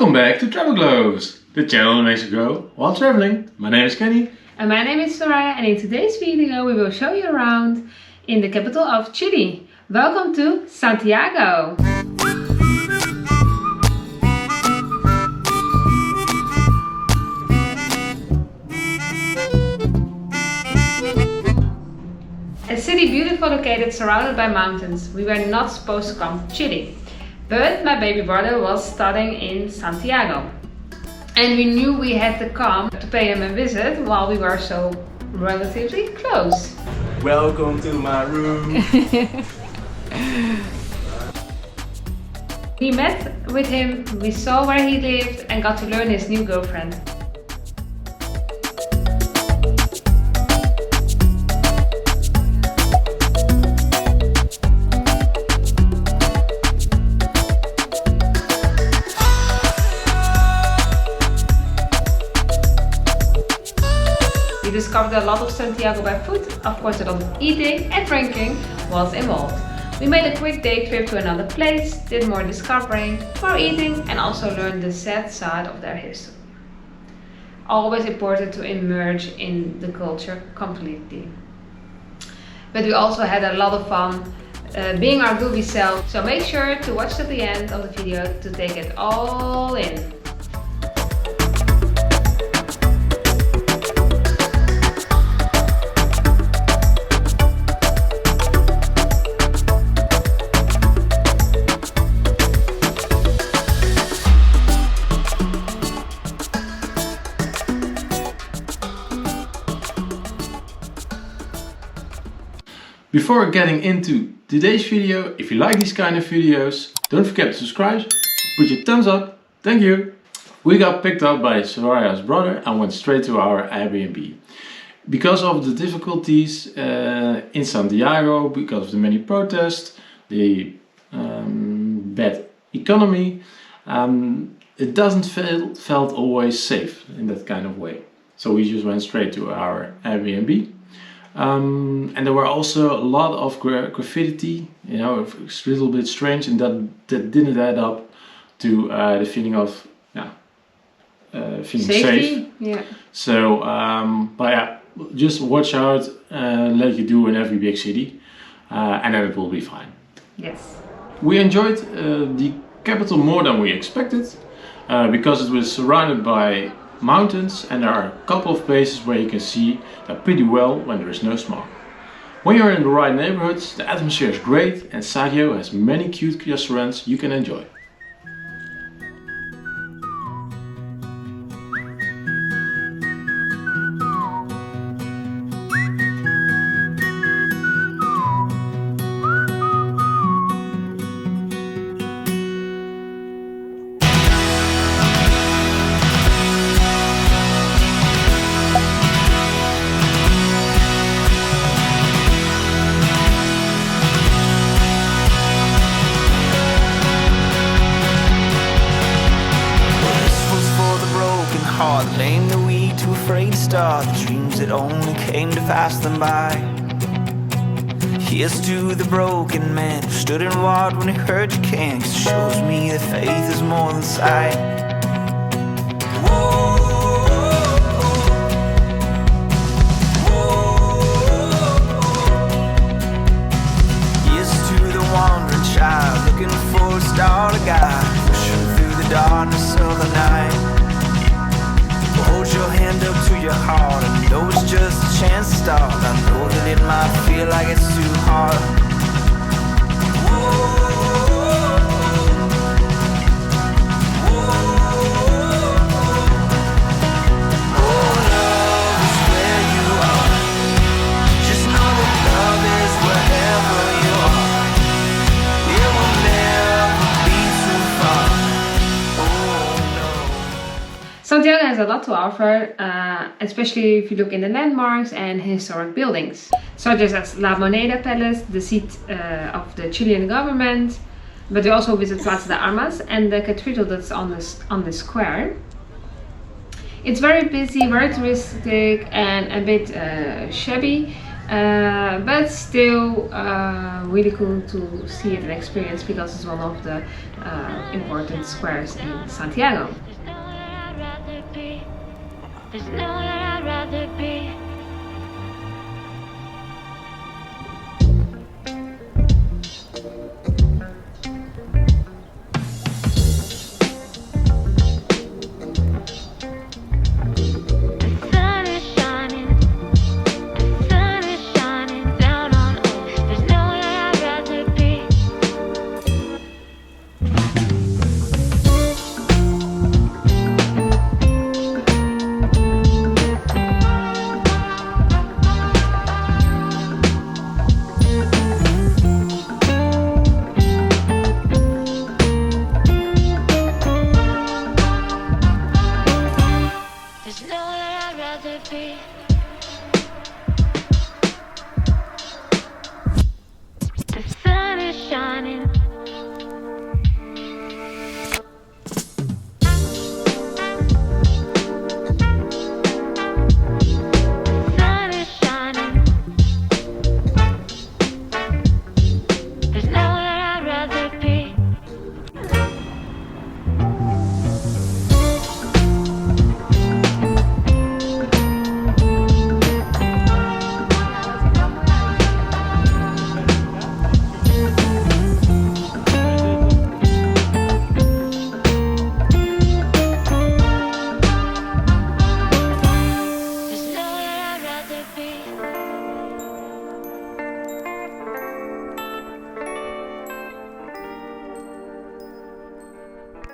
Welcome back to Travel Glows, the channel that makes you go while traveling. My name is Kenny. And my name is Soraya, and in today's video we will show you around in the capital of Chile. Welcome to Santiago! A city beautifully located, surrounded by mountains. We were not supposed to come to Chile, but my baby brother was studying in Santiago. And we knew we had to come to pay him a visit while we were so relatively close. Welcome to my room. We met with him, we saw where he lived and got to learn his new girlfriend. We discovered a lot of Santiago by foot. Of course, a lot of eating and drinking was involved. We made a quick day trip to another place, did more discovering, more eating, and also learned the sad side of their history. Always important to immerse in the culture completely. But we also had a lot of fun being our goofy self, so make sure to watch to the end of the video to take it all in. Before getting into today's video, if you like these kind of videos, don't forget to subscribe, put your thumbs up, thank you! We got picked up by Soraya's brother and went straight to our Airbnb. Because of the difficulties in Santiago, because of the many protests, the bad economy, it doesn't felt always safe in that kind of way. So we just went straight to our Airbnb. And there were also a lot of graffiti, you know, it's a little bit strange, and that didn't add up to the feeling of feeling safe. Yeah. So, but yeah, just watch out, like you do in every big city, and then it will be fine. Yes. We enjoyed the capital more than we expected, because it was surrounded by mountains, and there are a couple of places where you can see that pretty well when there is no smog. When you're in the right neighborhoods, the atmosphere is great, and Santiago has many cute restaurants you can enjoy. The lame, the weak, too afraid to start the dreams that only came to pass them by. Here's to the broken man who stood and walked when he heard you can, 'cause it shows me that faith is more than sight. Here's to the wandering child looking for a star to guide, pushing through the darkness of the night. Hold your hand up to your heart and know it's just a chance to start. I know that it might feel like it's too hard. Oh, love is where you are. Just know that love is wherever you are. It will never be too far. Oh no. Santiago has a lot to offer, especially if you look in the landmarks and historic buildings, such as La Moneda Palace, the seat of the Chilean government, but we also visit Plaza de Armas and the cathedral that's on the square. It's very busy, very touristic, and a bit shabby, but still really cool to see it and experience because it's one of the important squares in Santiago. There's nowhere I'd rather be.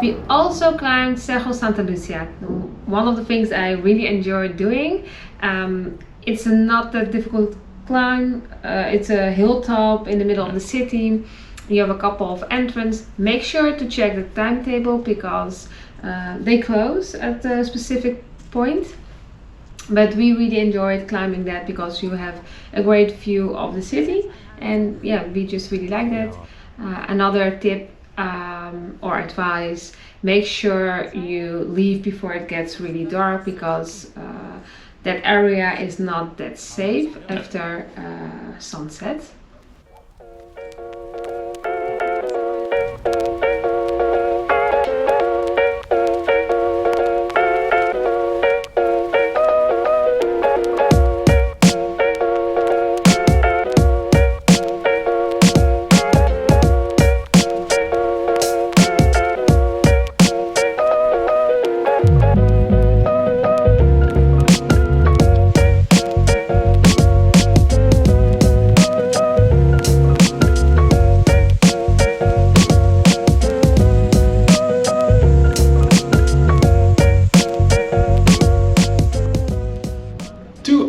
We also climbed Cerro Santa Lucia. One of the things I really enjoyed doing. It's not that difficult climb. It's a hilltop in the middle of the city. You have a couple of entrances. Make sure to check the timetable because they close at a specific point. But we really enjoyed climbing that because you have a great view of the city, and yeah, we just really like that. Another tip or advice: make sure you leave before it gets really dark because that area is not that safe after sunset.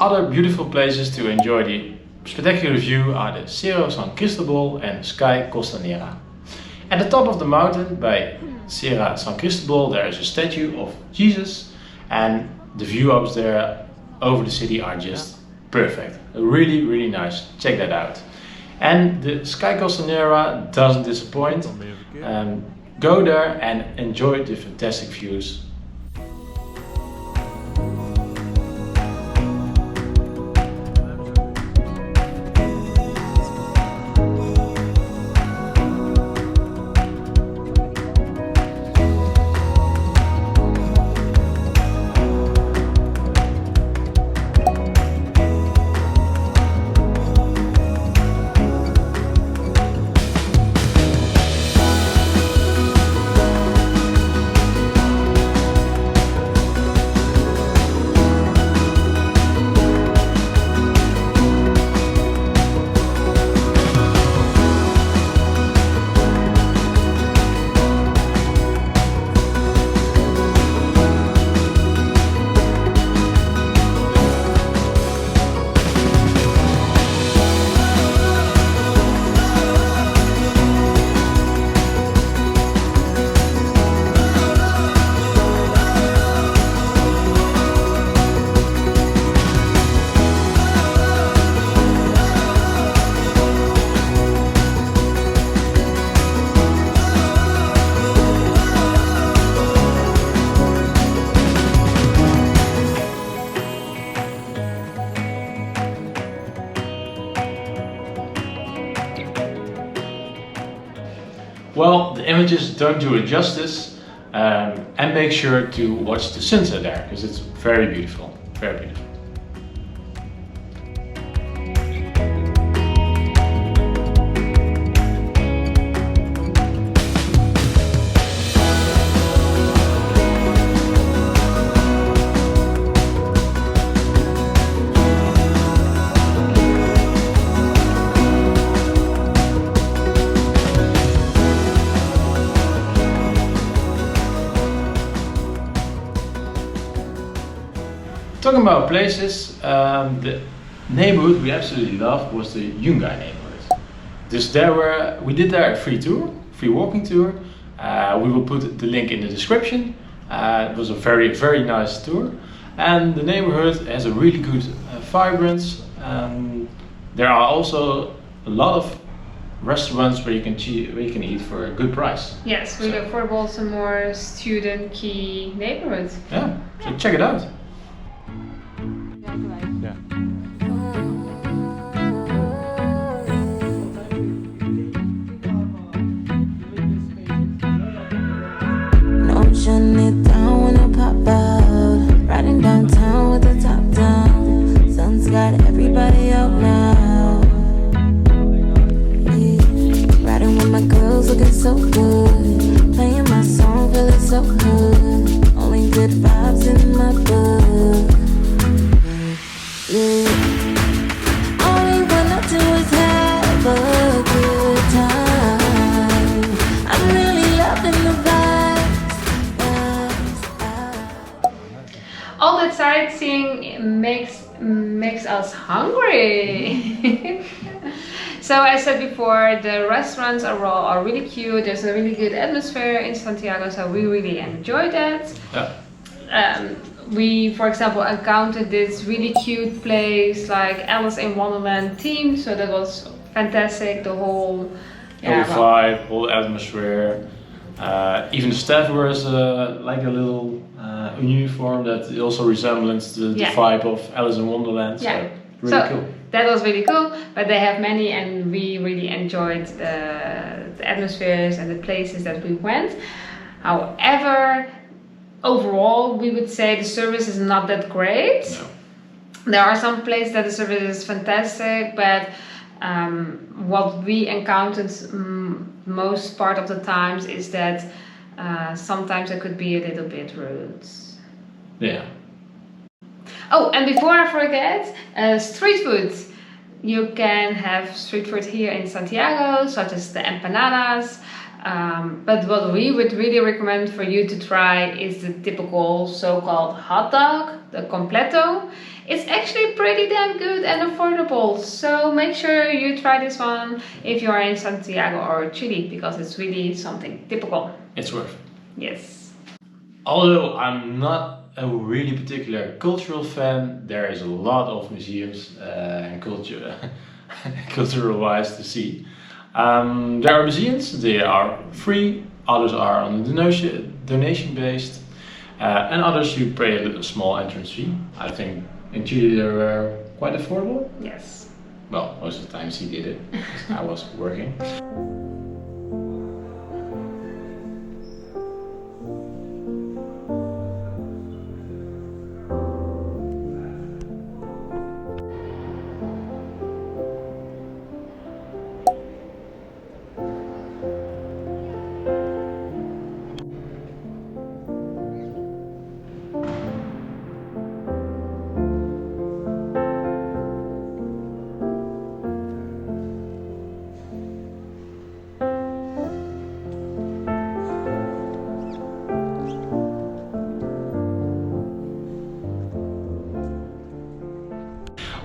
Other beautiful places to enjoy the spectacular view are the Cerro San Cristobal and Sky Costanera. At the top of the mountain by Cerro San Cristobal there is a statue of Jesus, and the view up there over the city are just perfect. Really nice. Check that out. And the Sky Costanera doesn't disappoint. Go there and enjoy the fantastic views. Well, the images don't do it justice, and make sure to watch the sunset there because it's very beautiful, very beautiful. Talking about places, the neighborhood we absolutely loved was the Yungay neighborhood. We did there a free walking tour. We will put the link in the description. It was a very, very nice tour, and the neighborhood has a really good vibrance. There are also a lot of restaurants where you can eat for a good price. Yes, really affordable, some more student key neighborhoods. Yeah, so check it out. Shutting it down when I pop out. Riding downtown with the top down. Sun's got everybody out now. Yeah. Riding with my girls looking so good. Playing my song feeling so good. Only good vibes in my book. Yeah. All we wanna do is have a good time. I'm really loving the vibe. All that sightseeing makes us hungry. So as I said before, the restaurants are really cute. There's a really good atmosphere in Santiago, so we really enjoyed that. Yeah. We, for example, encountered this really cute place like Alice in Wonderland theme, so that was fantastic. The whole vibe, whole atmosphere. Even the staff wears like a little uniform that also resembles the vibe of Alice in Wonderland. Yeah. So really cool. That was really cool, but they have many, and we really enjoyed the atmospheres and the places that we went. However, overall, we would say the service is not that great. No. There are some places that the service is fantastic, but what we encountered most part of the times is that sometimes it could be a little bit rude. Yeah. Oh, and before I forget, street food. You can have street food here in Santiago, such as the empanadas. But what we would really recommend for you to try is the typical so-called hot dog, the completo. It's actually pretty damn good and affordable. So make sure you try this one if you are in Santiago or Chile, because it's really something typical. It's worth it. Yes. Although I'm not a really particular cultural fan, there is a lot of museums and cultural wise to see. There are museums, they are free, others are on a donation based, and others you pay a small entrance fee. I think in Chile they were quite affordable. Yes. Well, most of the times he did it, I was working.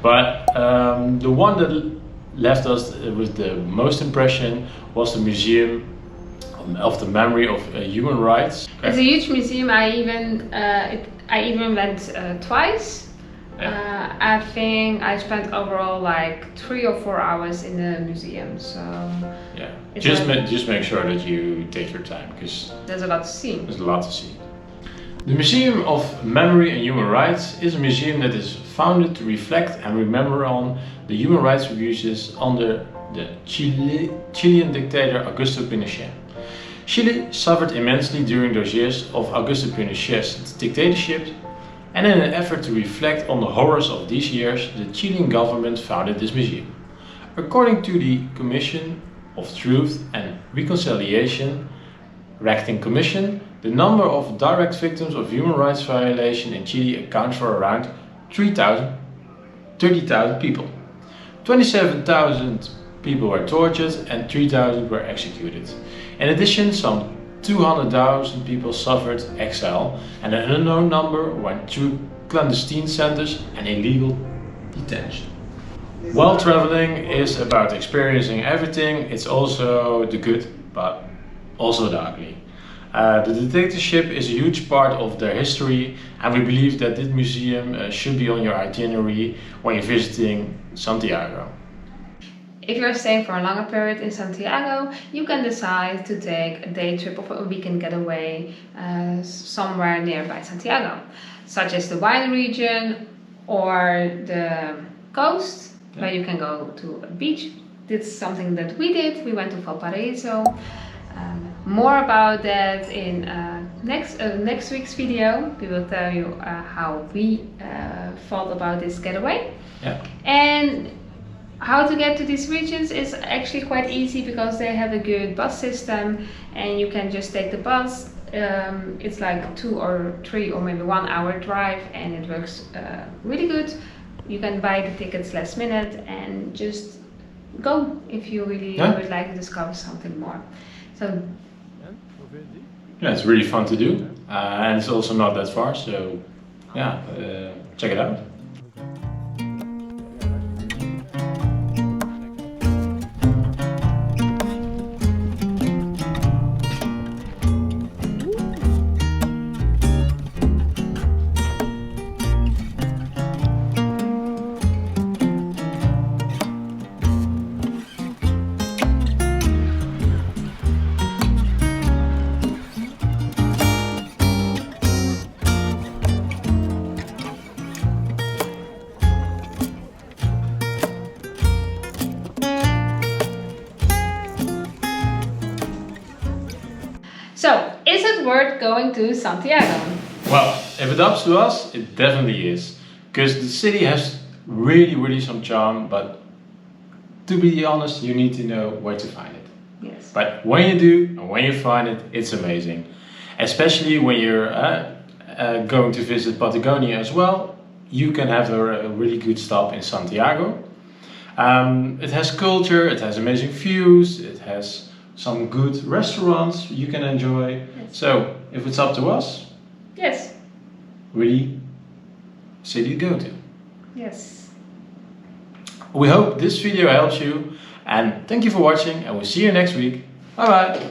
But the one that left us with the most impression was the Museum of the Memory of Human Rights. It's a huge museum. I even went twice. Yeah. I think I spent overall like 3 or 4 hours in the museum. So yeah, just make sure that you take your time, because there's a lot to see. There's a lot to see. The Museum of Memory and Human Rights is a museum that is founded to reflect and remember on the human rights abuses under the Chilean dictator Augusto Pinochet. Chile suffered immensely during those years of Augusto Pinochet's dictatorship, and in an effort to reflect on the horrors of these years, the Chilean government founded this museum. According to the Commission of Truth and Reconciliation, Acting Commission, the number of direct victims of human rights violation in Chile accounts for around 30,000 people. 27,000 people were tortured and 3,000 were executed. In addition, some 200,000 people suffered exile, and an unknown number went through clandestine centers and illegal detention. While traveling is about experiencing everything, it's also the good, but also the ugly. The dictatorship is a huge part of their history, and we believe that this museum should be on your itinerary when you're visiting Santiago. If you're staying for a longer period in Santiago, you can decide to take a day trip or a weekend getaway somewhere nearby Santiago, such as the wine region or the coast, where you can go to a beach. That's something that we did. We went to Valparaiso. More about that in next week's video. We will tell you how we thought about this getaway. Yeah. And how to get to these regions is actually quite easy because they have a good bus system and you can just take the bus. It's like 2 or 3 or maybe 1 hour drive, and it works really good. You can buy the tickets last minute and just go if you really would like to discover something more. So yeah, it's really fun to do, and it's also not that far, so yeah, check it out. So, is it worth going to Santiago? Well, if it's up to us, it definitely is, because the city has really some charm, but to be honest, you need to know where to find it. Yes. But when you do, and when you find it, it's amazing. Especially when you're going to visit Patagonia as well, you can have a really good stop in Santiago. It has culture, it has amazing views, it has some good restaurants you can enjoy. Yes. So, if it's up to us, Yes. really city to go to. Yes. We hope this video helps you, and thank you for watching, and we'll see you next week. Bye bye!